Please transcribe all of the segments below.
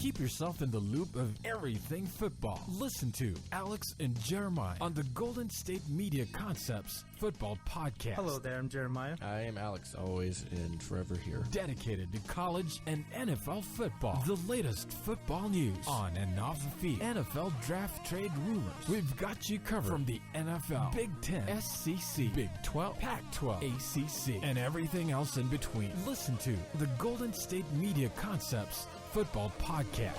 Keep yourself in the loop of everything football. Listen to Alex and Jeremiah on the Golden State Media Concepts Football Podcast. Hello there, I'm Jeremiah. I am Alex, always and forever here. Dedicated to college and NFL football. The latest football news on and off the field. NFL draft trade rumors. We've got you covered from the NFL, Big Ten, SEC, Big 12, Pac-12, ACC, and everything else in between. Listen to the Golden State Media Concepts Football Podcast.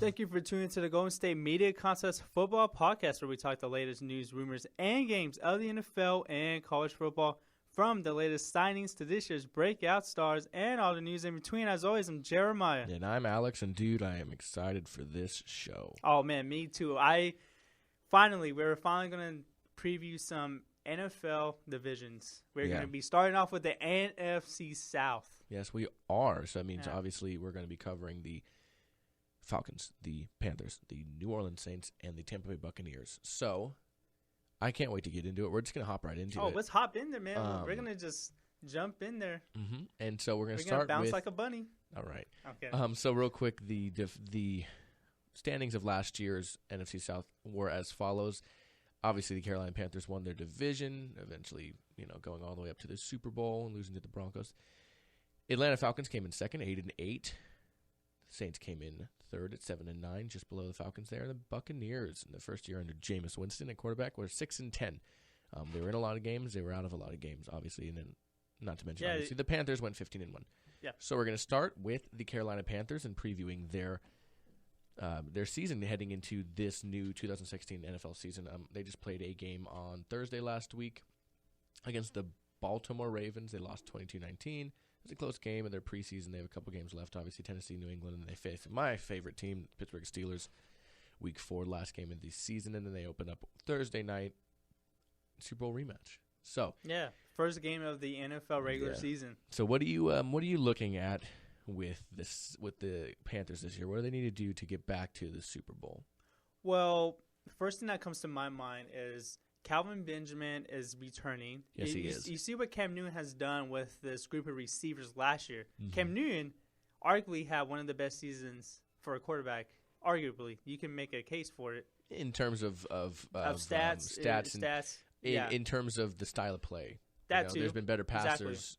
Thank you for tuning to the Golden State Media Concepts Football Podcast, where we talk the latest news, rumors, and games of the NFL and college football, from the latest signings to this year's breakout stars and all the news in between. As always, I'm Jeremiah. And I'm Alex, and dude, I am excited for this show. Oh, man, me too. We're finally going to preview some NFL divisions. We're going to be starting off with the NFC South. Yes, we are. So that means, obviously, we're going to be covering the Falcons, the Panthers, the New Orleans Saints, and the Tampa Bay Buccaneers. So I can't wait to get into it. We're just going to hop right into it. Oh, let's hop in there, man. We're going to just jump in there. Mm-hmm. And so we're going to start bounce with, like a bunny. All right. Okay. So real quick, the standings of last year's NFC South were as follows. Obviously, the Carolina Panthers won their division, eventually, going all the way up to the Super Bowl and losing to the Broncos. Atlanta Falcons came in second, 8-8. Saints came in third at 7-9, just below the Falcons there. The Buccaneers in the first year under Jameis Winston at quarterback were 6-10. They were in a lot of games. They were out of a lot of games, obviously, and then not to mention, obviously, the Panthers went 15-1. Yeah. So we're going to start with the Carolina Panthers and previewing their season heading into this new 2016 NFL season. They just played a game on Thursday last week against the Baltimore Ravens. They lost 22-19. It was a close game in their preseason. They have a couple games left, obviously, Tennessee, New England, and they face my favorite team, Pittsburgh Steelers, Week 4, last game of the season, and then they open up Thursday night, Super Bowl rematch. So first game of the NFL regular season. So what are you looking at with the Panthers this year? What do they need to do to get back to the Super Bowl? Well, the first thing that comes to my mind is Calvin Benjamin is returning. Yes, he is. You see what Cam Newton has done with this group of receivers last year. Mm-hmm. Cam Newton arguably had one of the best seasons for a quarterback. Arguably, you can make a case for it in terms of stats. In terms of the style of play. That too. There's been better passers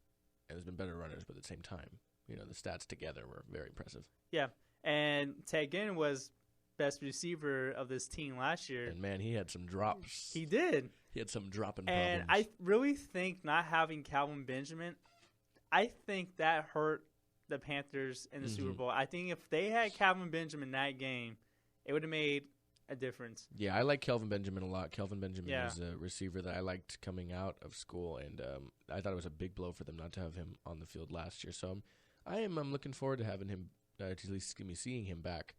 and there's been better runners, but at the same time, the stats together were very impressive. Yeah, and Ted Ginn was best receiver of this team last year. And, man, he had some drops. He did. He had some dropping and problems. I really think not having Calvin Benjamin, I think that hurt the Panthers in the Super Bowl. I think if they had Calvin Benjamin that game, it would have made a difference. Yeah, I like Kelvin Benjamin a lot. Kelvin Benjamin is a receiver that I liked coming out of school, and I thought it was a big blow for them not to have him on the field last year. So I'm looking forward to having him, to at least seeing him back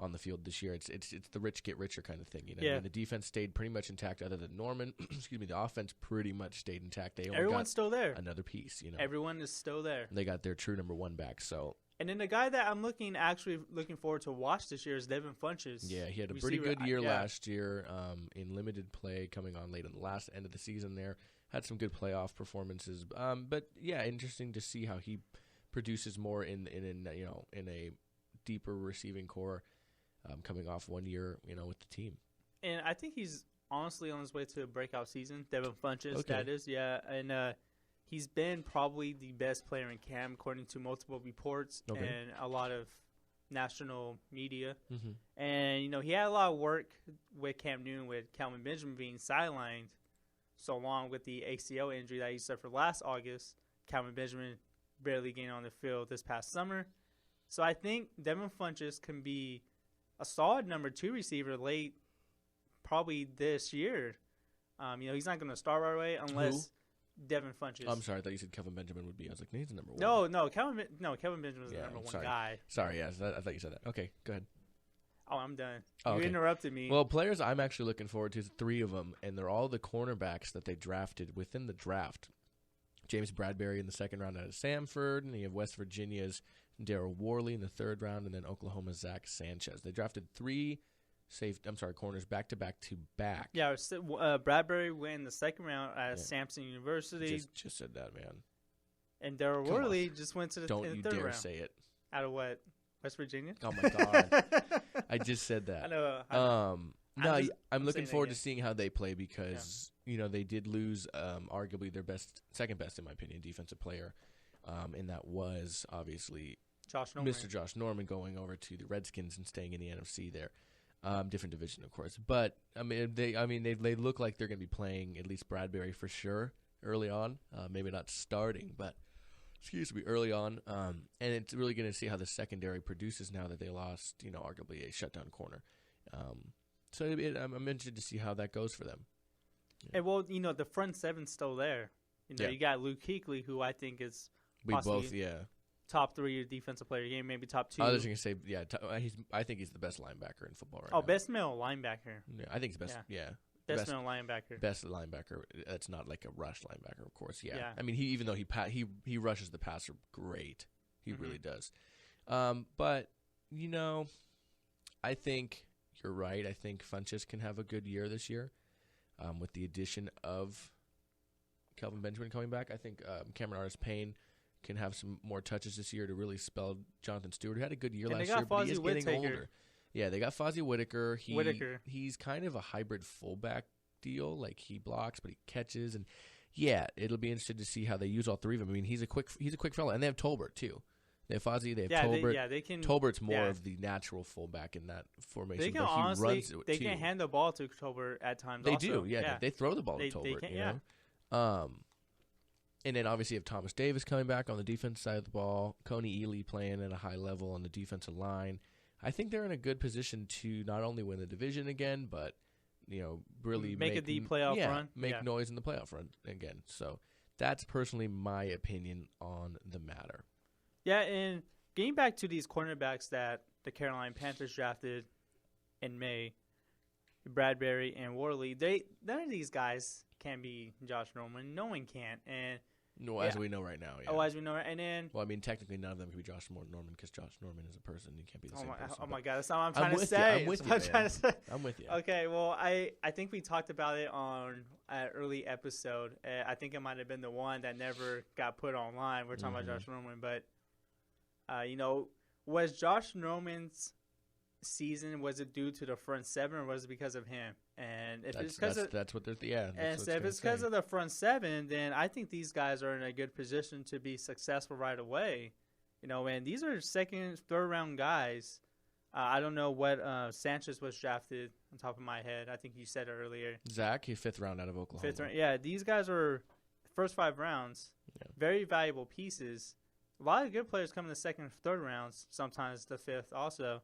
on the field this year. It's the rich get richer kind of thing. I mean, the defense stayed pretty much intact other than Norman. The offense pretty much stayed intact. Everyone's still there. Another piece, Everyone is still there. They got their true number one back. So. And then the guy that I'm looking forward to watch this year is Devin Funchess. Yeah, he had a pretty good year last year in limited play, coming on late on the last end of the season there. Had some good playoff performances. But yeah, interesting to see how he produces more in a deeper receiving core. Coming off 1 year, with the team. And I think he's honestly on his way to a breakout season. Devin Funchess, that is, yeah. And he's been probably the best player in camp, according to multiple reports and a lot of national media. Mm-hmm. And, he had a lot of work with Cam Newton, with Calvin Benjamin being sidelined so long with the ACL injury that he suffered last August. Calvin Benjamin barely getting on the field this past summer. So I think Devin Funchess can be a solid number 2 receiver late, probably this year. He's not going to start right away unless Devin Funchess. I'm sorry, I thought you said Kelvin Benjamin would be. I was like, he's the number 1. No, Kelvin Benjamin was the number 1 guy. Sorry, yes, I thought you said that. Okay, go ahead. Oh, I'm done. You interrupted me. Well, players I'm actually looking forward to is 3 of them, and they're all the cornerbacks that they drafted within the draft James Bradbury in the second round out of Samford, and you have West Virginia's Darryl Worley in the third round, and then Oklahoma's Zach Sanchez. They drafted 3 corners back-to-back. Yeah, Bradbury went in the second round at Samson University. Just said that, man. And Darryl Worley just went to the Don't in the you third dare round. say it. Out of what? West Virginia? Oh, my God. I just said that. I know. I'm looking forward to seeing how they play because, they did lose arguably their second best, in my opinion, defensive player. And that was obviously Mr. Josh Norman going over to the Redskins and staying in the NFC there. Different division, of course. But, they look like they're going to be playing at least Bradbury for sure early on. Maybe not starting, but early on. And it's really going to see how the secondary produces now that they lost, arguably a shutdown corner. So I'm interested to see how that goes for them. Yeah. And the front seven's still there. You got Luke Kuechly, who I think is top 3 defensive player of the game, maybe top 2. I was going to say, I think he's the best linebacker in football right now. Best male linebacker. Yeah, I think he's best. Yeah. Best male linebacker. Best linebacker. That's not like a rush linebacker, of course. Yeah. I mean, even though he rushes the passer great, he really does. But I think you're right. I think Funchess can have a good year this year, with the addition of Kelvin Benjamin coming back. I think Cameron Artis-Payne can have some more touches this year to really spell Jonathan Stewart, who had a good year last year, but he is getting older. Yeah, they got Fozzie Whitaker. He's kind of a hybrid fullback deal. Like, he blocks, but he catches. And, it'll be interesting to see how they use all 3 of them. I mean, he's a quick fella. And they have Tolbert, too. They have Fozzie. They have Tolbert. They can. Tolbert's more of the natural fullback in that formation. They can honestly, they can hand the ball to Tolbert at times. They do. They throw the ball to Tolbert. They can, and then obviously you have Thomas Davis coming back on the defense side of the ball. Coney Ely playing at a high level on the defensive line. I think they're in a good position to not only win the division again, but really make a deep playoff run. Make noise in the playoff run again. So that's personally my opinion on the matter. Yeah, and getting back to these cornerbacks that the Carolina Panthers drafted in May, Bradbury and Worley, none of these guys can be Josh Norman. No one can. And as we know right now. Yeah. Oh, as we know. And then, well, I mean, technically none of them can be Josh Norman because Josh Norman is a person. He can't be the same person. Oh my God, that's not what I'm trying to say. I'm with you. Okay, well, I think we talked about it on an early episode. I think it might have been the one that never got put online. We're talking about Josh Norman, but was Josh Norman's season, was it due to the front 7 or was it because of him? And if it's because that's what they're and if it's because of the front 7, then I think these guys are in a good position to be successful right away. And these are second, third round guys. I don't know what Sanchez was drafted on top of my head. I think you said it earlier. Zach, he's 5th round out of Oklahoma. 5th round. Yeah, these guys are first 5 rounds. Yeah. Very valuable pieces. A lot of good players come in the second and third rounds, sometimes the 5th also.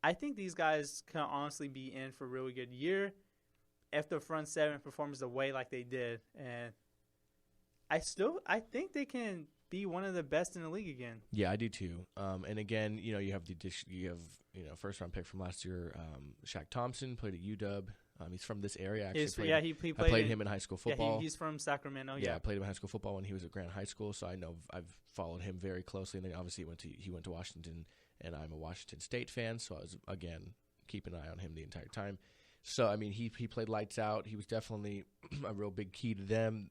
I think these guys can honestly be in for a really good year if the front 7 performs the way like they did. And I think they can be one of the best in the league again. Yeah, I do too. And again, you have first round pick from last year, Shaq Thompson played at UW. He's from this area. Actually, he played him in high school football. Yeah, he's from Sacramento. Yeah, I played him in high school football when he was at Grant High School, so I know I've followed him very closely. And then obviously he went to Washington, and I'm a Washington State fan, so I was again keeping an eye on him the entire time. So I mean, he played lights out. He was definitely a real big key to them.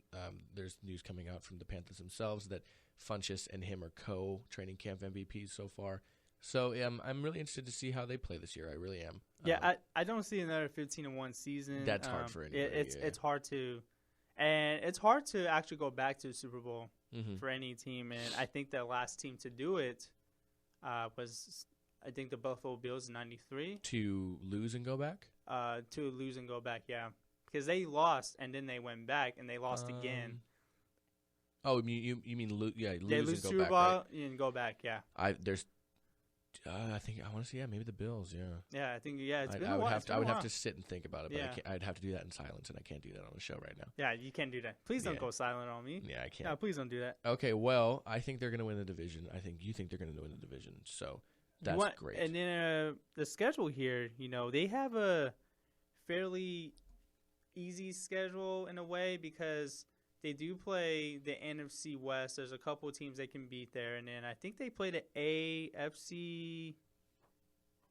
There's news coming out from the Panthers themselves that Funchess and him are co-training camp MVPs so far. So I'm really interested to see how they play this year. I really am. Yeah, I don't see another 15-1 season. That's hard for anybody. It's hard to, and it's hard to actually go back to the Super Bowl for any team. And I think the last team to do it was, I think, the Buffalo Bills in '93. To lose and go back. Yeah, because they lost and then they went back and they lost again. Oh, you mean lose they lose and go back, right? And go back. Yeah. I think I want to see. Yeah, maybe the Bills. Yeah. Yeah, I think. Yeah, it's been I a would while. I would have to sit and think about it. But Yeah. I'd have to do that in silence, and I can't do that on the show right now. Yeah, you can't do that. Please don't go silent on me. Yeah, I can't. No, please don't do that. Okay, well, I think they're going to win the division. I think you think they're going to win the division. So that's great. And then the schedule here, they have a fairly easy schedule in a way because They do play the NFC West. There's a couple of teams they can beat there. And then I think they play the AFC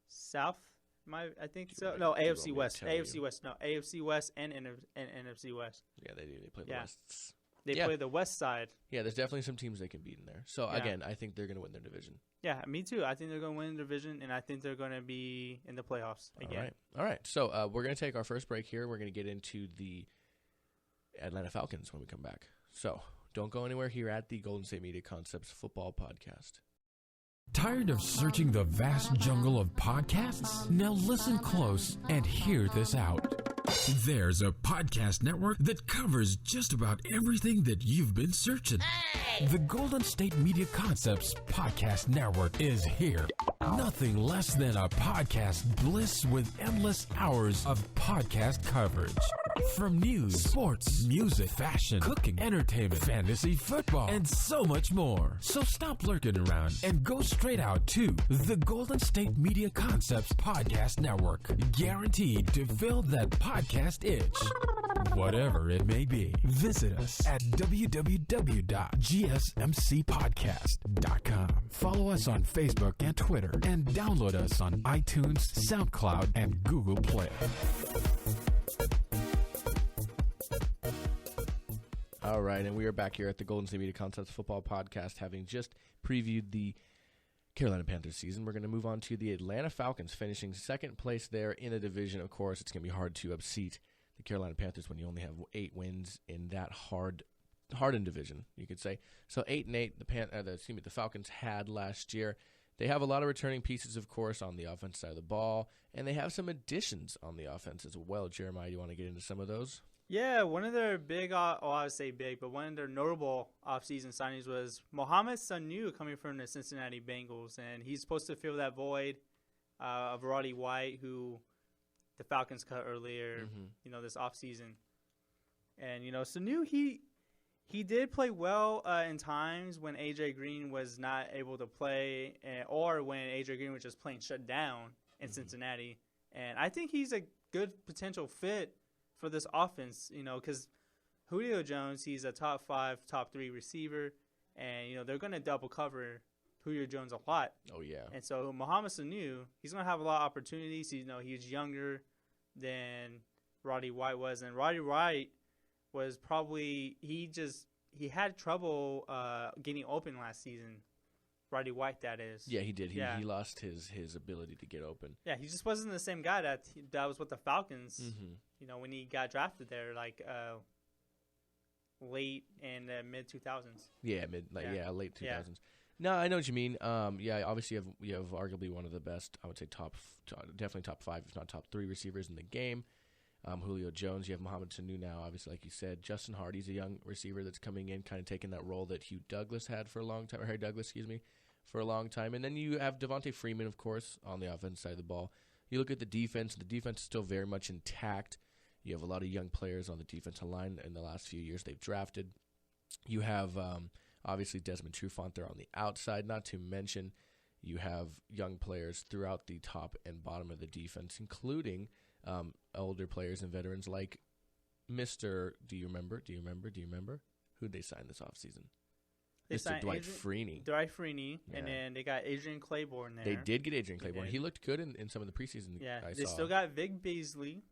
South. I think so. No, AFC West. AFC West. No, AFC West and NFC West. Yeah, they do. They play the West. They play the West side. Yeah, there's definitely some teams they can beat in there. So, again, I think they're going to win their division. Yeah, me too. I think they're going to win the division, and I think they're going to be in the playoffs again. All right. So, we're going to take our first break here. We're going to get into the Atlanta Falcons when we come back. So, don't go anywhere here at the Golden State Media Concepts Football Podcast. Tired of searching the vast jungle of podcasts? Now listen close and hear this out. There's a podcast network that covers just about everything that you've been searching. Hey! The Golden State Media Concepts Podcast Network is here. Nothing less than a podcast bliss with endless hours of podcast coverage. From news, sports, music, fashion, cooking, entertainment, fantasy, football, and so much more. So stop lurking around and go straight out to the Golden State Media Concepts Podcast Network. Guaranteed to fill that podcast itch. Whatever it may be. Visit us at www.gsmcpodcast.com. Follow us on Facebook and Twitter, and download us on iTunes, SoundCloud, and Google Play. All right, and we are back here at the Golden State Media Concepts Football Podcast, having just previewed the Carolina Panthers season. We're going to move on to the Atlanta Falcons, finishing second place there in a division. Of course, it's going to be hard to unseat the Carolina Panthers when you only have 8 wins in that hardened division, you could say. So 8-8, the Falcons had last year. They have a lot of returning pieces, of course, on the offense side of the ball, and they have some additions on the offense as well. Jeremiah, you want to get into some of those? Yeah, one of their I would say big, but one of their notable offseason signings was Mohamed Sanu coming from the Cincinnati Bengals, and he's supposed to fill that void of Roddy White, who the Falcons cut earlier, this offseason. And, Sanu, he did play well in times when A.J. Green was not able to play, or when A.J. Green was just playing shut down in Cincinnati. And I think he's a good potential fit for this offense, because Julio Jones, he's a top 5, top 3 receiver, and, they're going to double cover Julio Jones a lot. Oh, yeah. And so Mohamed Sanu, he's going to have a lot of opportunities. He's younger than Roddy White was, and Roddy White was probably he had trouble getting open last season. Roddy White, that is. Yeah, he did. He lost his ability to get open. Yeah, he just wasn't the same guy that was with the Falcons. When he got drafted there, late in the mid 2000s. Yeah, late 2000s. Yeah. No, I know what you mean. Obviously you have arguably one of the best, I would say definitely top 5, if not top 3 receivers in the game. Julio Jones, you have Mohamed Sanu now, obviously, like you said. Justin Hardy's a young receiver that's coming in, kind of taking that role that Harry Douglas, for a long time. And then you have Devontae Freeman, of course, on the offense side of the ball. You look at the defense is still very much intact. You have a lot of young players on the defensive line in the last few years they've drafted. You have, obviously, Desmond Trufant there on the outside, not to mention you have young players throughout the top and bottom of the defense, including older players and veterans like Mr. Do you remember? Who they signed this offseason? Mr. Dwight Freeney. Yeah. And then they got Adrian Claiborne there. They did get Adrian Claiborne. He looked good in some of the preseason I saw. They still got Vic Beasley.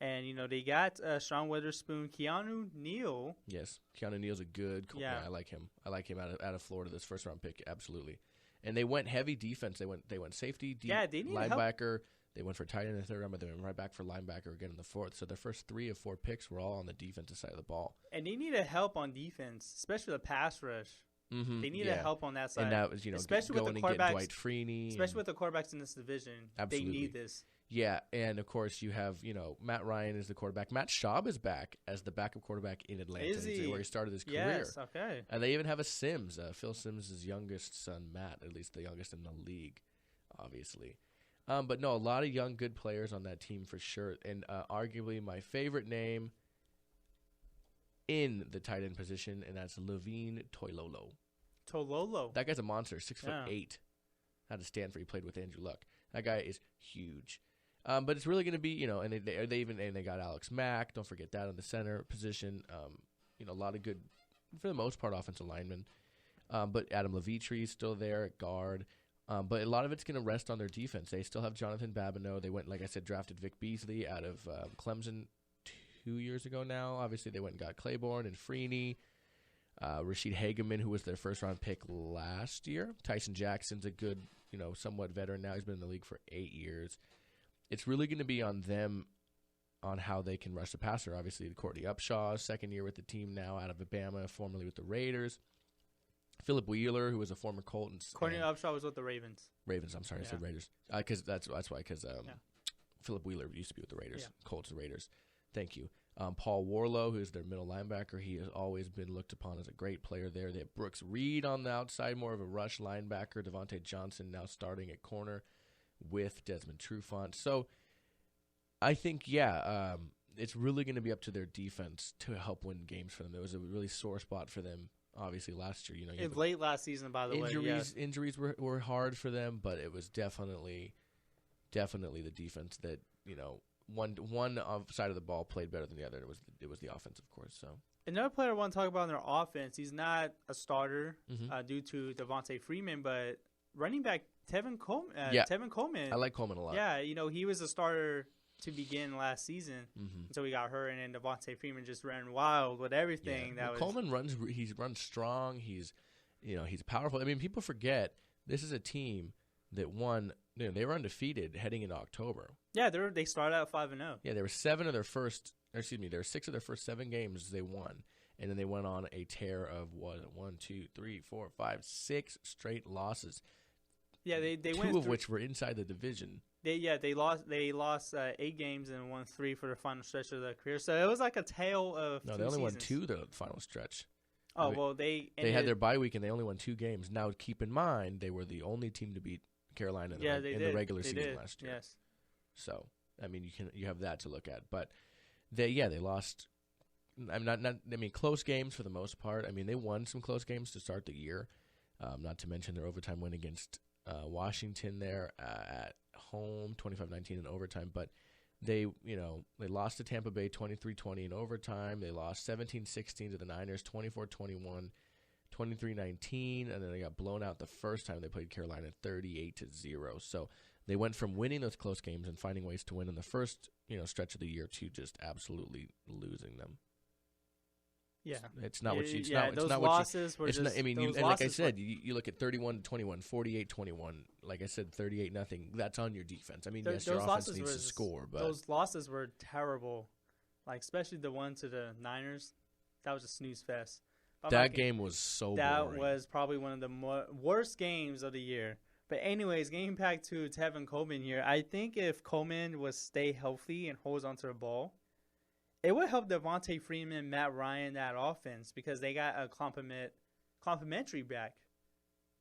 And, they got Sean Witherspoon, Keanu Neal. Yes, Keanu Neal's a good I like him. I like him out of Florida, this first-round pick, absolutely. And they went heavy defense. They went safety, deep, they need linebacker. They went for tight end in the third round, but they went right back for linebacker again in the fourth. So their first 3 of 4 picks were all on the defensive side of the ball. And they needed help on defense, especially the pass rush. They needed help on that side. And that was, especially with the quarterbacks, Dwight Freeney. Especially with the quarterbacks in this division. Absolutely. They need this. Yeah, and of course you have, Matt Ryan is the quarterback. Matt Schaub is back as the backup quarterback in Atlanta. Is he? Where he started his career. Yes, okay. And they even have a Sims, Phil Sims' youngest son, Matt, at least the youngest in the league, obviously. But no, a lot of young, good players on that team for sure. And arguably my favorite name in the tight end position, and that's Levine Toilolo. That guy's a monster, 6'8". Out of Stanford, he played with Andrew Luck. That guy is huge. But it's really going to be, and they got Alex Mack. Don't forget that in the center position. A lot of good, for the most part, offensive linemen. But Adam Levitri is still there at guard. But a lot of it's going to rest on their defense. They still have Jonathan Babineau. They went, like I said, drafted Vic Beasley out of Clemson 2 years ago now. Obviously, they went and got Claiborne and Freeney. Rashid Hageman, who was their first-round pick last year. Tyson Jackson's a good, somewhat veteran now. He's been in the league for 8 years. It's really going to be on them on how they can rush the passer. Obviously, Courtney Upshaw, second year with the team now out of Alabama, formerly with the Raiders. Philip Wheeler, who was a former Colts. Courtney Upshaw was with the Ravens. I'm sorry, I said Raiders. Because that's why. Because Philip Wheeler used to be with the Raiders. Yeah. Colts and Raiders. Thank you. Paul Warlow, who's their middle linebacker. He has always been looked upon as a great player there. They have Brooks Reed on the outside, more of a rush linebacker. Devontae Johnson now starting at corner with Desmond Trufant. So I think, it's really going to be up to their defense to help win games for them. It was a really sore spot for them, obviously, last year. Late last season, by the way. Injuries were hard for them, but it was definitely the defense that, one side of the ball played better than the other. It was the offense, of course. So another player I want to talk about in their offense, he's not a starter due to Devontae Freeman, but running back Tevin Coleman. Tevin Coleman. I like Coleman a lot. Yeah, he was a starter to begin last season until we got hurt, and then Devontae Freeman just ran wild with everything. Yeah. Coleman runs. He runs strong. He's powerful. I mean, people forget this is a team that won. They were undefeated heading into October. Yeah, they started out 5-0. Yeah, there were 6 of their first 7 games they won, and then they went on a tear of 6 straight losses. Yeah, they went 2 of which were inside the division. They lost 8 games and won 3 for the final stretch of their career. So it was like a tale of No, two they only seasons. won 2 the final stretch. They had their bye week and they only won 2 games. Now keep in mind they were the only team to beat Carolina in the regular season last year. Yes. So I mean you have that to look at, but they lost. Close games for the most part. I mean they won some close games to start the year. Not to mention their overtime win against Washington there at home, 25-19 in overtime. But they lost to Tampa Bay 23-20 in overtime. They lost 17-16 to the Niners, 24-21. 23-19, and then they got blown out the first time they played Carolina 38-0. So they went from winning those close games and finding ways to win in the first stretch of the year to just absolutely losing them. Yeah, it's not what you. Those losses were just. Like I said, you look at 31-21, 48-21. Like I said, 38-0. That's on your defense. I mean, yes, your offense needs to score, but those losses were terrible. Like especially the one to the Niners, that was a snooze fest. That game was so boring. Was probably one of the worst games of the year. But anyways, getting back to Tevin Coleman here, I think if Coleman was stay healthy and holds onto the ball, it would help Devontae Freeman, Matt Ryan, that offense because they got a complimentary back.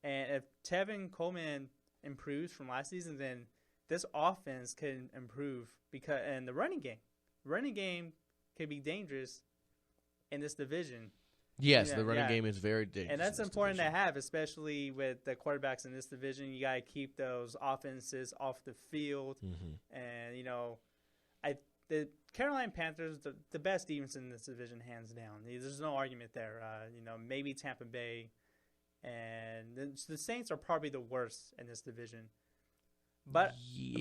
And if Tevin Coleman improves from last season, then this offense can improve and the running game can be dangerous in this division. Yes, the running game is very dangerous. And that's important to have, especially with the quarterbacks in this division. You got to keep those offenses off the field. And, the Carolina Panthers, the best defense in this division, hands down. There's no argument there. Maybe Tampa Bay. And the Saints are probably the worst in this division. But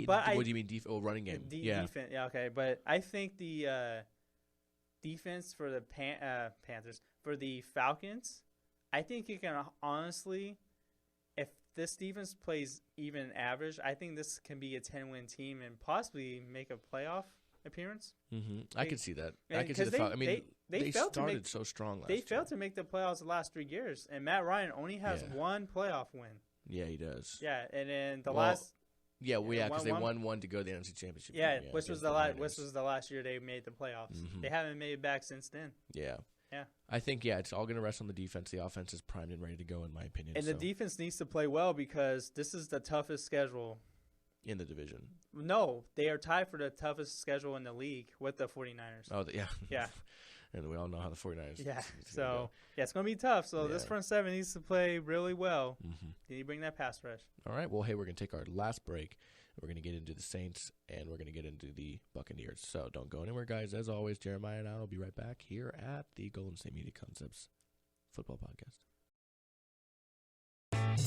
what do you mean, running game? Defense, yeah, okay. But I think the defense for the Panthers, for the Falcons, I think you can honestly, if this defense plays even average, I think this can be a 10-win team and possibly make a playoff appearance. I could see that. I could see the Falcons. I mean, they started so strong last year. They failed to make the playoffs the last 3 years, and Matt Ryan only has one playoff win. Yeah, he does. Yeah, and then last. Yeah, because they won one to go to the NFC Championship. Yeah, which was the last year they made the playoffs. They haven't made it back since then. Yeah. I think it's all going to rest on the defense. The offense is primed and ready to go, in my opinion. And the defense needs to play well because this is the toughest schedule in the division. No, they are tied for the toughest schedule in the league with the 49ers. Oh, yeah. And we all know how the 49ers so it's going to be tough. So this front seven needs to play really well. Can you bring that pass rush? All right. Well, hey, we're going to take our last break. We're going to get into the Saints, and we're going to get into the Buccaneers. So don't go anywhere, guys. As always, Jeremiah and I will be right back here at the Golden State Media Concepts Football Podcast.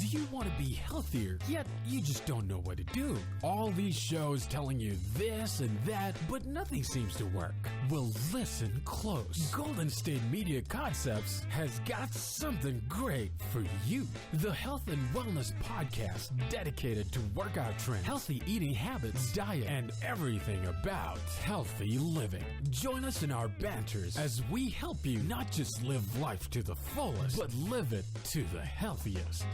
Do you want to be healthier, yet you just don't know what to do? All these shows telling you this and that, but nothing seems to work. Well, listen close. Golden State Media Concepts has got something great for you. The Health and Wellness Podcast dedicated to workout trends, healthy eating habits, diet, and everything about healthy living. Join us in our banters as we help you not just live life to the fullest, but live it to the healthiest.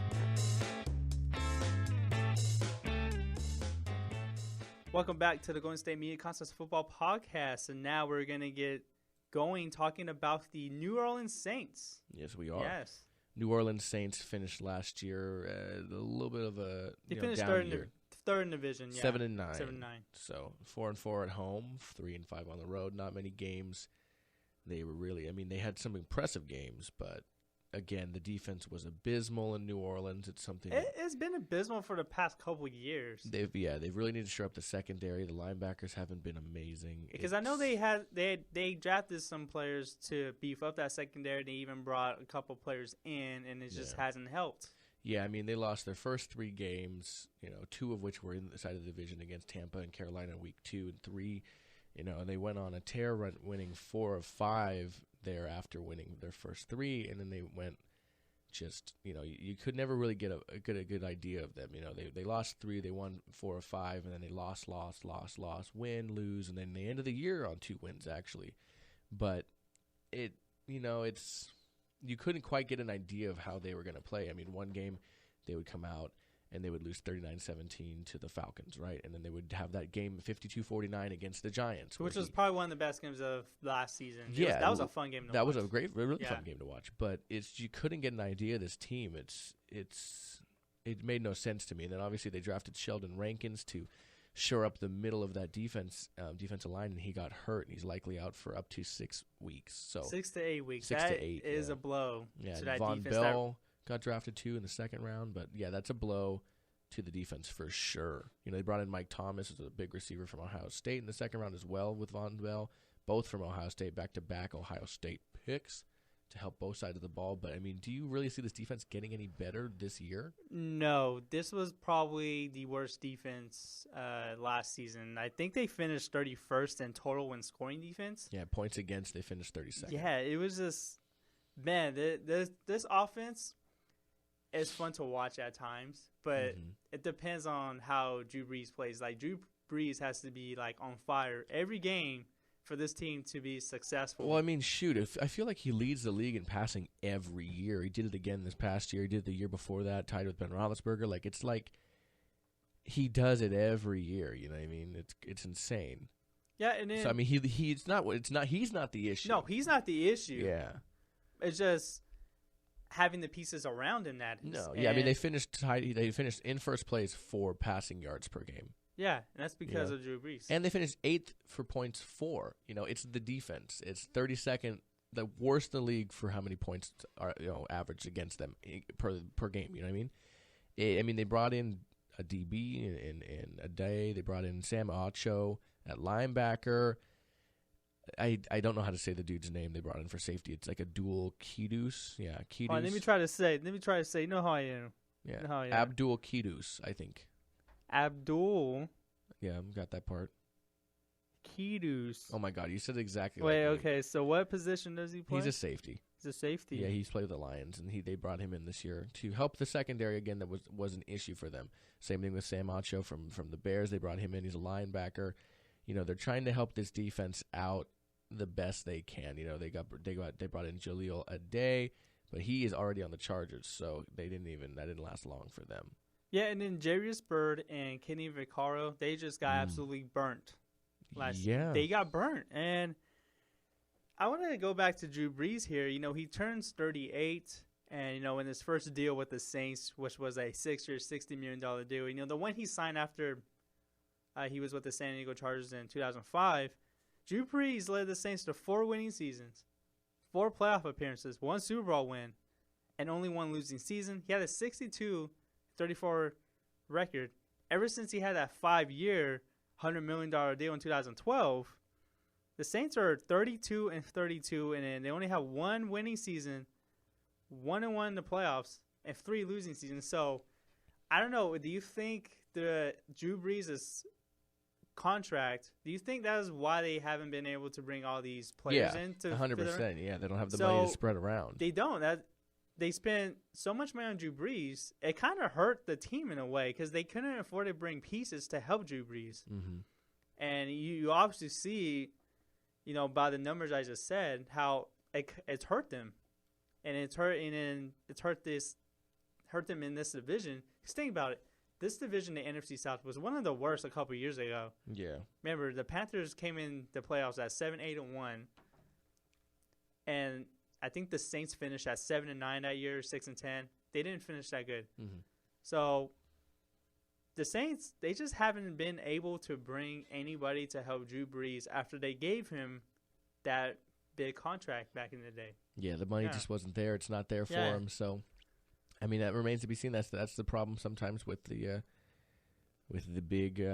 Welcome back to the Golden State Media Concepts Football Podcast, and now we're going to get going talking about the New Orleans Saints. Yes, we are. Yes. New Orleans Saints finished last year a little bit of a finished down year. Third in division, 7-9. 7-9. So 4-4 at home, 3-5 on the road. Not many games. They were really, they had some impressive games, but again, the defense was abysmal in New Orleans. It's something it's been abysmal for the past couple of years. They've really need to shore up the secondary. The linebackers haven't been amazing. Because I know they drafted some players to beef up that secondary. They even brought a couple players in, and it just hasn't helped. Yeah, they lost their first 3 games, 2 of which were inside of the division against Tampa and Carolina in week 2 and 3. And they went on a tear run, winning 4 of 5 there after winning their first 3, and then they went just, you could never really get a good idea of them. They lost 3, they won 4 of 5, and then they lost, win, lose, and then they ended the year on 2 wins actually. But it's you couldn't quite get an idea of how they were going to play. One game they would come out and they would lose 39-17 to the Falcons, right? And then they would have that game 52-49 against the Giants. Which was probably one of the best games of last season. Yeah. That was a fun game to watch. That was a really fun game to watch. But you couldn't get an idea of this team. It made no sense to me. And then obviously they drafted Sheldon Rankins to shore up the middle of that defensive line, and he got hurt, and he's likely out for up to 6 weeks. So 6 to 8 weeks. 6 to 8 is a blow to that Von defense. Bell got drafted too in the second round, but that's a blow to the defense for sure. They brought in Mike Thomas as a big receiver from Ohio State in the second round as well with Von Bell, both from Ohio State, back-to-back Ohio State picks to help both sides of the ball. But, do you really see this defense getting any better this year? No, this was probably the worst defense last season. I think they finished 31st in total when scoring defense. Yeah, points against, they finished 32nd. Yeah, it was just, man, this offense is fun to watch at times, but it depends on how Drew Brees plays. Like, Drew Brees has to be, on fire every game for this team to be successful. Well, I feel like he leads the league in passing every year. He did it again this past year. He did it the year before that, tied with Ben Roethlisberger. It's like he does it every year. You know what I mean? It's insane. Yeah, and then so he's not the issue. No, he's not the issue. Yeah, it's just having the pieces around him that is. No, yeah, they finished tied. They finished in first place for passing yards per game. Yeah, and that's because of Drew Brees. And they finished 8th for points for. It's the defense. It's 32nd, the worst in the league for how many points are averaged against them per game. You know what I mean? They brought in a DB in a day. They brought in Sam Acho at linebacker. I don't know how to say the dude's name they brought in for safety. It's like a dual Kidus. Yeah, Kidus. Let me try to say. You know how I am. Yeah, Abdul Kidus, I think. Abdul. Yeah, got that part. Kidus. Oh my God, you said exactly. Okay. So what position does he play? He's a safety. He's a safety. Yeah, he's played with the Lions, and they brought him in this year to help the secondary again. That was an issue for them. Same thing with Sam Acho from the Bears. They brought him in. He's a linebacker. They're trying to help this defense out the best they can. They brought in Jaleel Addae, but he is already on the Chargers, so that didn't last long for them. Yeah, and then Jarius Byrd and Kenny Vaccaro, they just got absolutely burnt last year. They got burnt. And I want to go back to Drew Brees here. He turns 38, and, in his first deal with the Saints, which was a 6-year, $60 million deal, the one he signed after he was with the San Diego Chargers in 2005, Drew Brees led the Saints to 4 winning seasons. 4 playoff appearances, 1 Super Bowl win, and only 1 losing season. He had a 62-34 record. Ever since he had that 5-year, $100 million deal in 2012, the Saints are 32-32, and they only have 1 winning season, 1-1 in the playoffs, and 3 losing seasons. So, I don't know. Do you think the Drew Brees' contract, do you think that is why they haven't been able to bring all these players in? 100%. Yeah, they don't have the money to spread around. They don't. They spent so much money on Drew Brees, it kind of hurt the team in a way because they couldn't afford to bring pieces to help Drew Brees. Mm-hmm. And you obviously see, by the numbers I just said, how it's hurt them, and it's hurt them in this division. Because think about it, this division, the NFC South, was one of the worst a couple years ago. Yeah. Remember, the Panthers came in the playoffs at 7-8-1, and I think the Saints finished at 7-9 that year, 6-10. They didn't finish that good. Mm-hmm. So the Saints, they just haven't been able to bring anybody to help Drew Brees after they gave him that big contract back in the day. Yeah, the money just wasn't there. It's not there for him. So, I mean, that remains to be seen. That's the problem sometimes with the big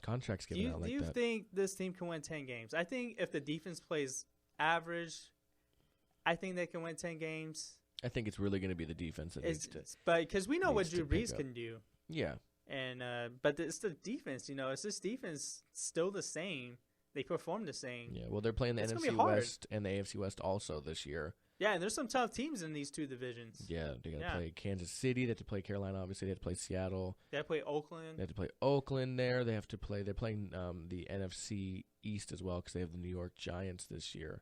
contracts given out like that. Do you think this team can win 10 games? I think if the defense plays average, I think they can win 10 games. I think it's really going to be the defense that needs to. But because we know what Drew Brees can do. Yeah. And but it's the defense. Is this defense still the same? They perform the same. Yeah. Well, they're playing the NFC West and the AFC West also this year. Yeah, and there's some tough teams in these 2 divisions. Yeah, they got to play Kansas City. They have to play Carolina. Obviously, they have to play Seattle. They have to play Oakland. They have to play Oakland there. They have to play. They're playing the NFC East as well because they have the New York Giants this year.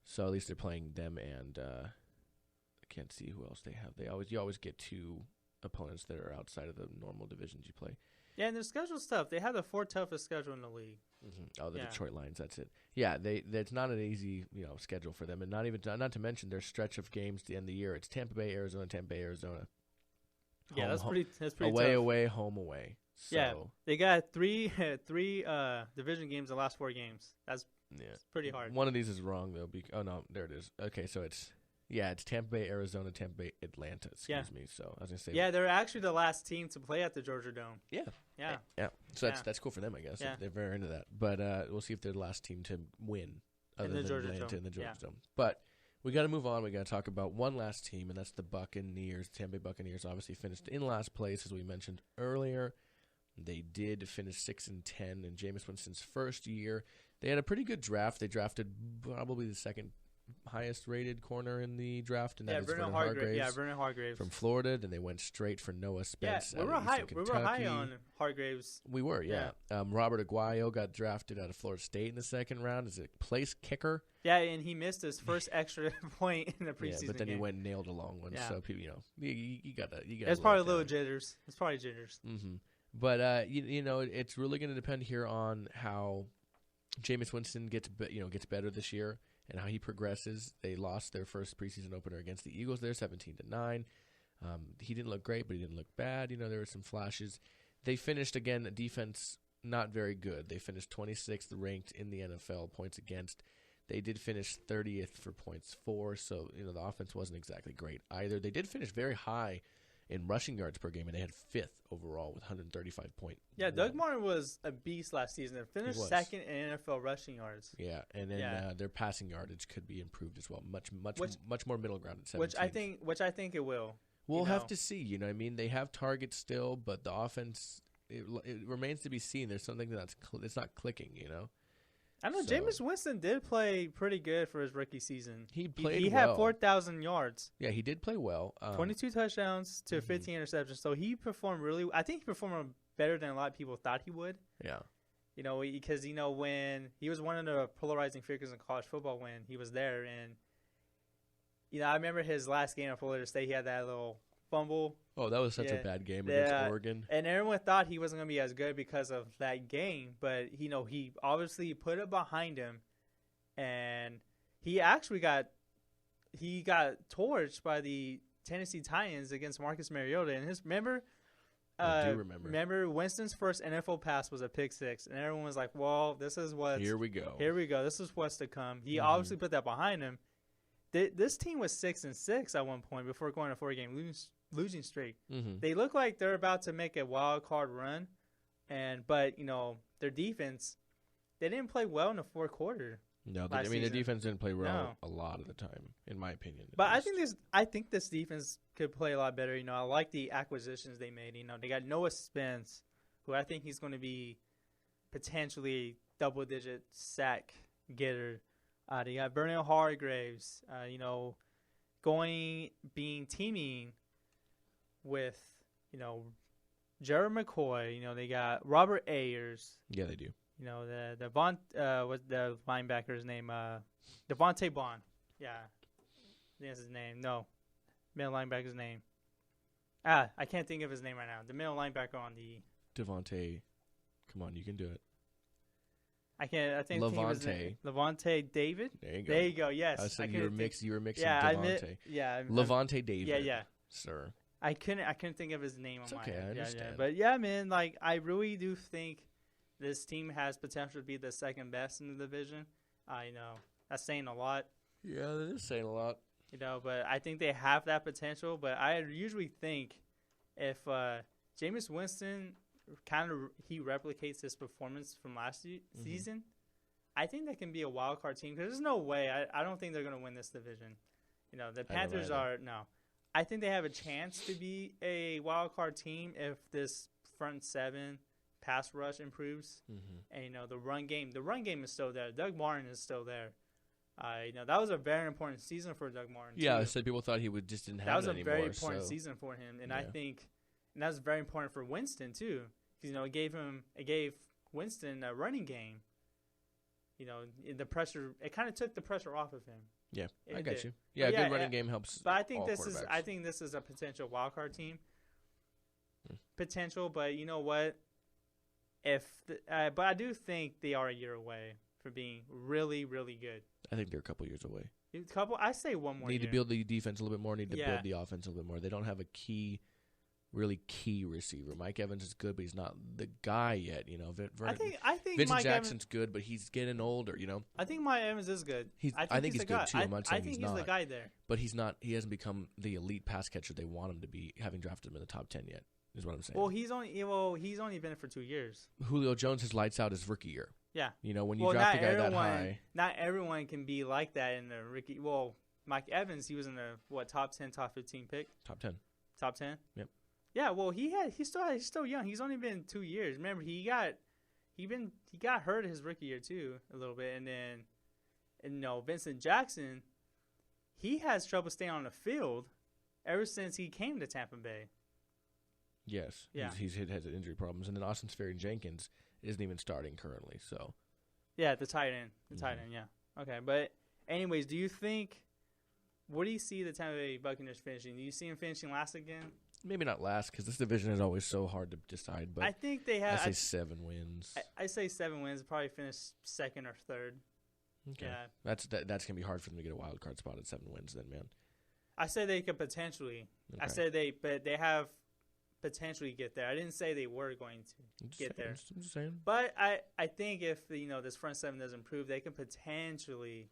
So at least they're playing them, and I can't see who else they have. You always get 2 opponents that are outside of the normal divisions you play. Yeah, and their schedule's tough. They have the 4th toughest schedule in the league. Mm-hmm. Oh, the Detroit Lions. That's it. Yeah, that's not an easy schedule for them, and not to mention their stretch of games at the end of the year. It's Tampa Bay, Arizona, Tampa Bay, Arizona. Yeah, that's pretty away, tough. Away, home, away. So, yeah, they got three division games the last 4 games. That's pretty hard. One of these is wrong though. Oh no, there it is. Okay, so it's Tampa Bay, Arizona, Tampa Bay, Atlanta. Excuse me. So I was gonna say. Yeah, they're actually the last team to play at the Georgia Dome. Yeah. So that's cool for them, I guess. Yeah. They're very into that. But we'll see if they're the last team to win other than Atlanta in the Georgia Dome. But we got to move on. We got to talk about one last team, and that's the Buccaneers. Tampa Bay Buccaneers obviously finished in last place, as we mentioned earlier. They did finish 6-10 in Jameis Winston's first year. They had a pretty good draft. They drafted probably the second highest rated corner in the draft, and that is Vernon Hargreaves. Yeah, Vernon Hargreaves from Florida. Then they went straight for Noah Spence. Yeah, we were high on Hargreaves. We were, yeah. Robert Aguayo got drafted out of Florida State in the second round as a place kicker. Yeah, and he missed his first extra point in the preseason. Yeah, but then game. He went and nailed a long one. Yeah. So people, you got that. It's probably a little jitters. It's probably jitters. Mm-hmm. But it's really going to depend here on how Jameis Winston gets better this year and how he progresses. They lost their first preseason opener against the Eagles there, 17-9. He didn't look great, but he didn't look bad. There were some flashes. They finished, again, defense not very good. They finished 26th ranked in the NFL points against. They did finish 30th for points for, so the offense wasn't exactly great either. They did finish very high in rushing yards per game, and they had 5th overall with 135 points. Yeah, Doug Martin was a beast last season. They finished second in NFL rushing yards. Yeah, and then their passing yardage could be improved as well. Much more middle ground at 17. Which I think it will. We'll have to see. They have targets still, but the offense it remains to be seen. There's something that's not clicking. I know Jameis Winston did play pretty good for his rookie season. He played He had 4,000 yards. Yeah, he did play well. 22 touchdowns to 15 interceptions. So he performed I think he performed better than a lot of people thought he would. Yeah. Because, when he was one of the polarizing figures in college football when he was there. And, I remember his last game at Florida State, he had that little fumble. Oh, that was such a bad game against Oregon. And everyone thought he wasn't going to be as good because of that game. But, he obviously put it behind him. And he actually got torched by the Tennessee Titans against Marcus Mariota. And I do remember. Remember, Winston's first NFL pass was a pick six. And everyone was like, well, this is what. Here we go. This is what's to come. He obviously put that behind him. this team was 6-6 at one point before going to 4-game losing streak. Mm-hmm. They look like they're about to make a wild card run, but their defense, they didn't play well in the fourth quarter. No, the defense didn't play well a lot of the time, in my opinion. But I think this defense could play a lot better. I like the acquisitions they made. They got Noah Spence, who I think he's going to be potentially double-digit sack getter. They got Bernal Hargraves, teaming with, Jared McCoy. They got Robert Ayers. Yeah, they do. What's the linebacker's name? Devontae Bond. Yeah. That's his name. No. Middle linebacker's name. I can't think of his name right now. The middle linebacker on the... Devontae. Come on, you can do it. I can't. I think Levante. Levante David. There you go. Yes. I said you were mixing Devontae. Levante David. Yeah. Sir. I couldn't think of his name. It's okay. I understand. But yeah, man. Like I really do think this team has potential to be the second best in the division. That's saying a lot. Yeah, that is saying a lot. But I think they have that potential. But I usually think if Jameis Winston he replicates his performance from last season, I think that can be a wild card team. Because there's no way. I don't think they're going to win this division. The Panthers are no. I think they have a chance to be a wild card team if this front seven pass rush improves, and the run game is still there. Doug Martin is still there. That was a very important season for Doug Martin. Yeah, too. I said people thought he just didn't have it anymore. That was a very important season for him, and I think that was very important for Winston too. Because it gave Winston a running game. The pressure, it kind of took the pressure off of him. Yeah, I got you. Yeah, a good running game helps. But I think this is a potential wild card team. Potential, but you know what? But I do think they are a year away from being really, really good. I think they're a couple years away. I say one more. Need to build the defense a little bit more. Need to build the offense a little bit more. They don't have a really key receiver. Mike Evans is good, but he's not the guy yet. I think Vincent Mike Jackson's good, but he's getting older. I think Mike Evans is good. I think he's good too. I'm not saying he's not. the guy there, but he's not. He hasn't become the elite pass catcher they want him to be, having drafted him in the top 10 yet. Is what I'm saying. Well, he's only been for 2 years. Julio Jones has lights out his rookie year. Yeah. When you draft a guy that high. Not everyone can be like that in the rookie. Well, Mike Evans, he was in the top 10, top 15 pick. Top 10. Top 10. Yep. Yeah. Well, he's still young. He's only been 2 years. Remember, he got hurt his rookie year too a little bit, and then Vincent Jackson, he has trouble staying on the field ever since he came to Tampa Bay. Yes. Yeah. He's has injury problems, and then Austin Seferian-Jenkins isn't even starting currently. So. Yeah, the tight end. Yeah. Okay, but anyways, what do you see the Tampa Bay Buccaneers finishing? Do you see them finishing last again? Maybe not last, because this division is always so hard to decide. But I think they have. I say 7 wins. I say 7 wins. Probably finish second or third. Okay. Yeah. That's gonna be hard for them to get a wild card spot at 7 wins. Then, man. I say they could potentially. Okay. I say they have potentially get there. I didn't say they were going to get there. I'm just saying. But I think if this front seven doesn't improve, they can potentially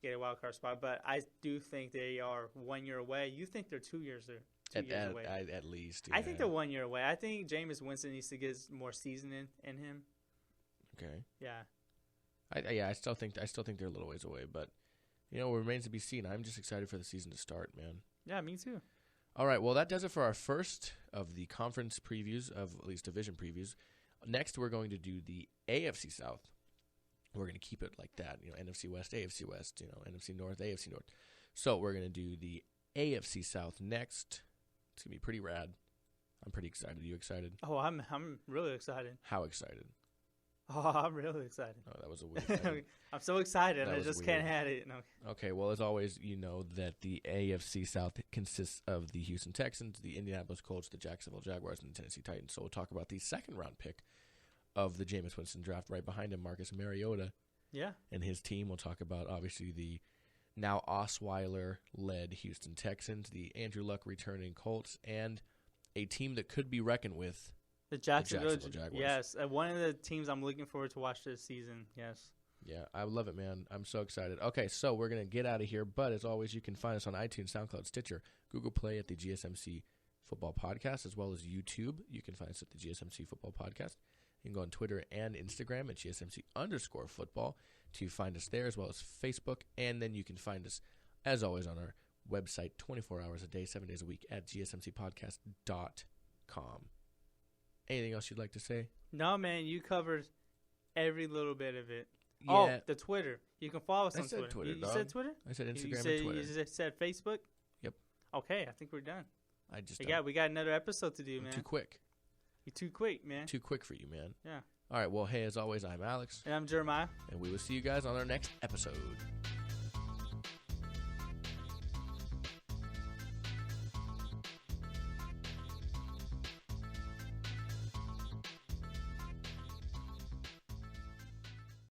get a wild card spot. But I do think they are 1 year away. You think they're 2 years there? 2 years away. At least. Yeah. I think they're 1 year away. I think Jameis Winston needs to get more seasoning in him. Okay. Yeah. I still think they're a little ways away, but it remains to be seen. I'm just excited for the season to start, man. Yeah, me too. All right, well, that does it for our first of the conference previews, of at least division previews. Next, we're going to do the AFC South. We're going to keep it like that, NFC West, AFC West, NFC North, AFC North. So we're going to do the AFC South next. It's going to be pretty rad. I'm pretty excited. Are you excited? Oh, I'm really excited. How excited? Oh, I'm really excited. Oh, that was a weird I'm so excited. I just can't have it. No. Okay, well, as always, you know that the AFC South consists of the Houston Texans, the Indianapolis Colts, the Jacksonville Jaguars, and the Tennessee Titans. So we'll talk about the second-round pick of the Jameis Winston draft. Right behind him, Marcus Mariota. Yeah. And his team. We'll talk about, obviously, the now Osweiler-led Houston Texans, the Andrew Luck returning Colts, and a team that could be reckoned with. The Jacksonville Jaguars. Yes, one of the teams I'm looking forward to watch this season. Yes. Yeah, I love it, man. I'm so excited. Okay, so we're going to get out of here. But as always, you can find us on iTunes, SoundCloud, Stitcher, Google Play at the GSMC Football Podcast, as well as YouTube. You can find us at the GSMC Football Podcast. You can go on Twitter and Instagram at GSMC_football to find us there, as well as Facebook. And then you can find us, as always, on our website 24 hours a day, 7 days a week at gsmcpodcast.com. Anything else you'd like to say? No, man, you covered every little bit of it. Yeah. Oh, the Twitter. You can follow us on said Twitter, You dog. said Twitter? I said Instagram and Twitter. You said Facebook? Yep. Okay, I think we're done. We got another episode to do, man. Too quick. You're too quick, man. Too quick for you, man. Yeah. All right, well, hey, as always, I'm Alex. And I'm Jeremiah. And we will see you guys on our next episode.